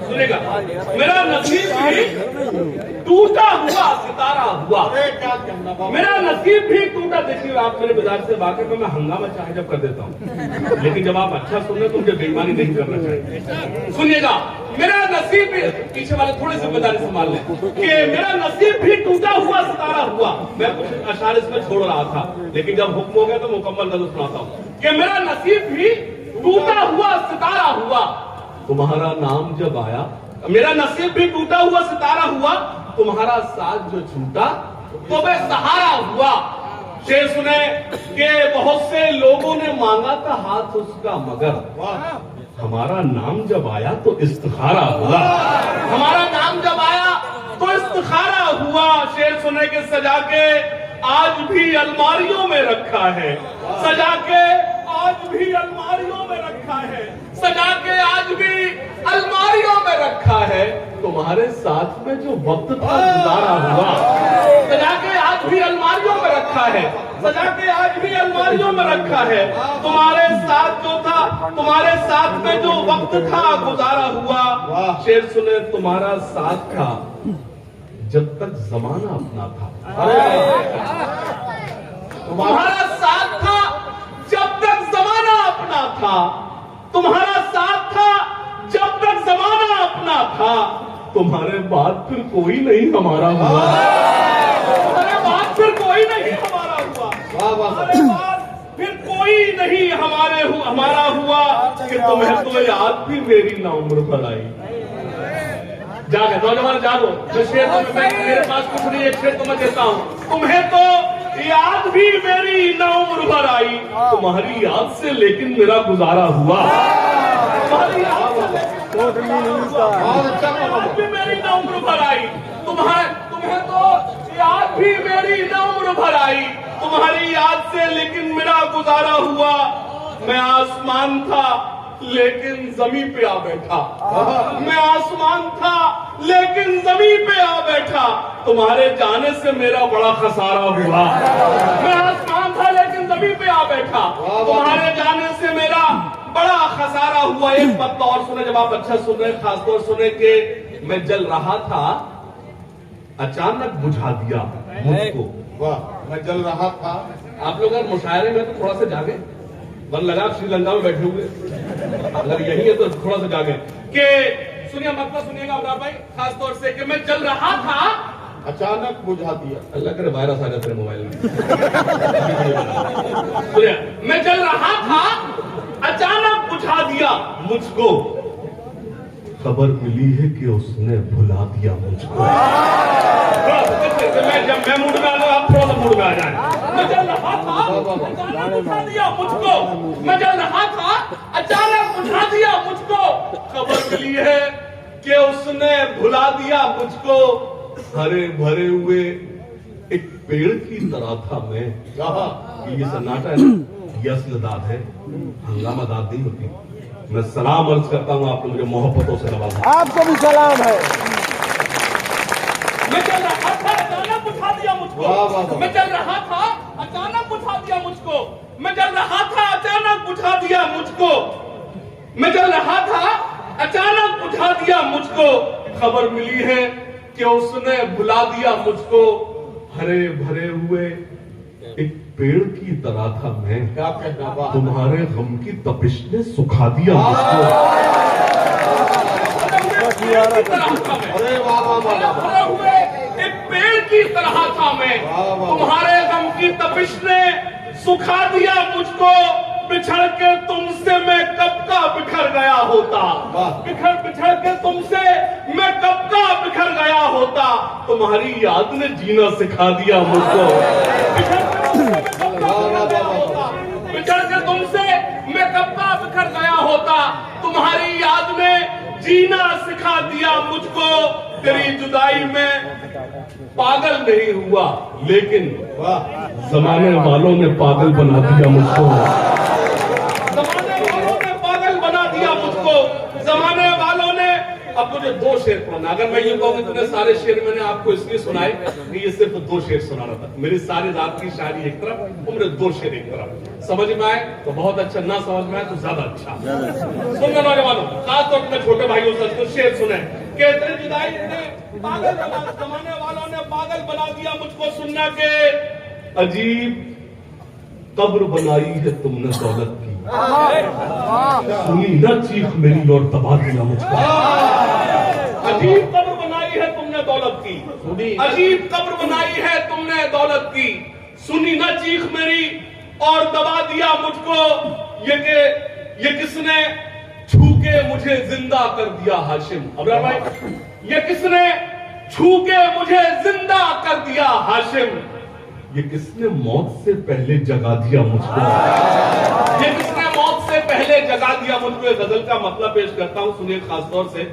सुनेगा, मेरा नसीब भी टूटा हुआ सितारा हुआ, मेरा नसीब भी टूटा। देखिए आप मेरे बाजार से वाकई में मैं हंगामा चाहे जब कर देता हूँ, लेकिन जब आप अच्छा सुने तो मुझे बेईमानी नहीं करना चाहिए। सुनिएगा, मेरा नसीब भी, पीछे वाले थोड़ी जिम्मेदारी संभाल लें, कि मेरा नसीब भी टूटा हुआ सितारा हुआ। मैं कुछ अशार इसमें छोड़ रहा था, लेकिन जब हुक्म हो गया तो मुकम्मल नजर सुनाता हूँ कि मेरा नसीब भी टूटा हुआ सितारा हुआ, तुम्हारा नाम जब आया। मेरा नसीब भी टूटा हुआ सितारा हुआ, तुम्हारा साथ जो छूटा तो मैं सहारा हुआ। शेर सुने कि बहुत से लोगों ने मांगा था हाथ उसका, मगर हमारा नाम जब आया तो इस्तिखारा हुआ। हमारा नाम जब आया तो इस्तिखारा हुआ। शेर सुने के सजा के आज भी अलमारियों में रखा है, सजा के आज भी अलमारियों में रखा है, सजा के आज भी अलमारियों में रखा है। तुम्हारे साथ में जो वक्त था गुजारा हुआ, सजा के आज भी अलमारियों में रखा है, सजा के आज भी अलमारियों में रखा है। तुम्हारे साथ जो था, तुम्हारे साथ में जो वक्त था गुजारा हुआ। शेर सुने, तुम्हारा साथ था जब तक जमाना अपना था। तुम्हारा साथ था जब तक जमाना अपना था, तुम्हारा साथ था जब तक जमाना अपना था। तुम्हारे बाद फिर कोई नहीं हमारा हुआ, तुम्हारे बाद फिर कोई नहीं हमारा हुआ, तुम्हारे बाद फिर कोई नहीं हमारा हुआ। कि तुम्हें तो याद भी मेरी ना उम्र भर आई। जागे नौजवान जागो, जो शेर मेरे पास कुछ नहीं, एक शेर तो मैं देता हूँ। तुम्हें तो याद भी मेरी ना उम्र भर आई, तुम्हारी याद से लेकिन मेरा गुजारा हुआ। तुम्हारी याद से मेरी ना उम्र भर आई, तुम्हें तो याद भी मेरी ना उम्र भर आई, तुम्हारी याद से लेकिन मेरा गुजारा हुआ। मैं आसमान था लेकिन जमीन पे आ बैठा, मैं आसमान था लेकिन जमीन पे आ बैठा। तुम्हारे जाने से मेरा बड़ा खसारा हुआ। मैं आसमान था लेकिन जमीन पे आ बैठा, तुम्हारे जाने से मेरा बड़ा खसारा हुआ। एक बात और सुने, जब आप अच्छा सुन रहे, खासतौर सुने कि मैं जल रहा था अचानक बुझा दिया मुझको। वाह, मैं जल रहा था। आप लोग अगर मुशायरे में तो थोड़ा सा जागे, मन लगा श्रीलंका में बैठे हुए, अगर यही है तो थोड़ा सा जागे। कि सुनिए, मतलब सुनिएगा अब्रार भाई, खास तौर से कि मैं जल रहा था अचानक बुझा दिया। अल्लाह करे वायरस आ जाता है मोबाइल में। सुनिए, मैं जल रहा था अचानक बुझा दिया मुझको, खबर मिली है कि उसने भुला दिया मुझको। मैं मूड में आ जाऊं, आप थोड़ा सा मूड में आ जाए। मैं जल रहा था अचानक बुझा दिया मुझको, मैं जल रहा था अचानक बुझा दिया मुझको, खबर मिली है कि उसने भुला दिया मुझको। हरे भरे हुए एक पेड़ की तरह था मैं। ये सन्नाटा है ना, ये असली दाद है, हंगामा दाद नहीं होती। मैं सलाम अर्ज करता हूँ, आप लोग मुझे मोहब्बतों से नवाजा। आपको भी सलाम है। मैं चल रहा था अचानक उठा दिया मुझको, मैं चल रहा था अचानक उठा दिया मुझको, मैं चल रहा था अचानक उठा दिया मुझको, मैं चल रहा था अचानक उठा दिया मुझको। खबर मिली है कि उसने भुला दिया मुझको। हरे भरे हुए एक पेड़ की तरह था मैं, क्या कहना, तुम्हारे गम की तपिश ने सुखा दिया मुझको। अरे वाह वाह वाह, भरे हुए एक पेड़ की तरह था मैं, तुम्हारे गम की तपिश ने सुखा दिया मुझको। बिछड़ के तुमसे मैं कब का बिखर गया होता, बिछड़ के तुमसे मैं कब का बिखर गया होता। तुम्हारी याद ने जीना सिखा दिया मुझको। बिछड़ के तुमसे मैं कब का बिखर गया होता, तुम्हारी याद ने जीना सिखा दिया मुझको। तेरी जुदाई में पागल नहीं हुआ, लेकिन जमाने वालों ने पागल बना दिया मुझको। जमाने वालों ने पागल बना दिया मुझको। जमाने वालों ने तुझे 2 शेर पढ़ना। अगर मैं यूं कहूं कि तूने सारे शेर मैंने आपको इसलिए सुनाए कि ये सिर्फ 2 शेर सुना रहा था। मेरी सारी रात की शायरी एक तरफ और मेरे 2 शेर एक तरफ। समझ में आए तो बहुत अच्छा, ना समझ में आए तो ज्यादा अच्छा। सुनना नौजवानों, खासतौर पर छोटे भाइयों से तो शेर सुने कि तेरी जुदाई ने पागल बना, जमाने वालों ने पागल बना दिया मुझको सुनना के अजीब कब्र बनाई है तुमने दौलत की, सुनी न चीख मेरी और दबा दिया मुझको। अजीब कब्र बनाई है तुमने दौलत की, अजीब कब्र बनाई है तुमने दौलत की, सुनी न चीख मेरी और दबा दिया मुझको। ये किसने छू के मुझे जिंदा कर दिया हाशिम। अब्रार भाई, ये किसने छू के मुझे जिंदा कर दिया हाशिम। ये किसने मौत से पहले जगा दिया मुझको, ये किसने मौत से पहले जगा दिया मुझको। गजल का मतलब पेश करता हूं, सुनिए खासतौर से।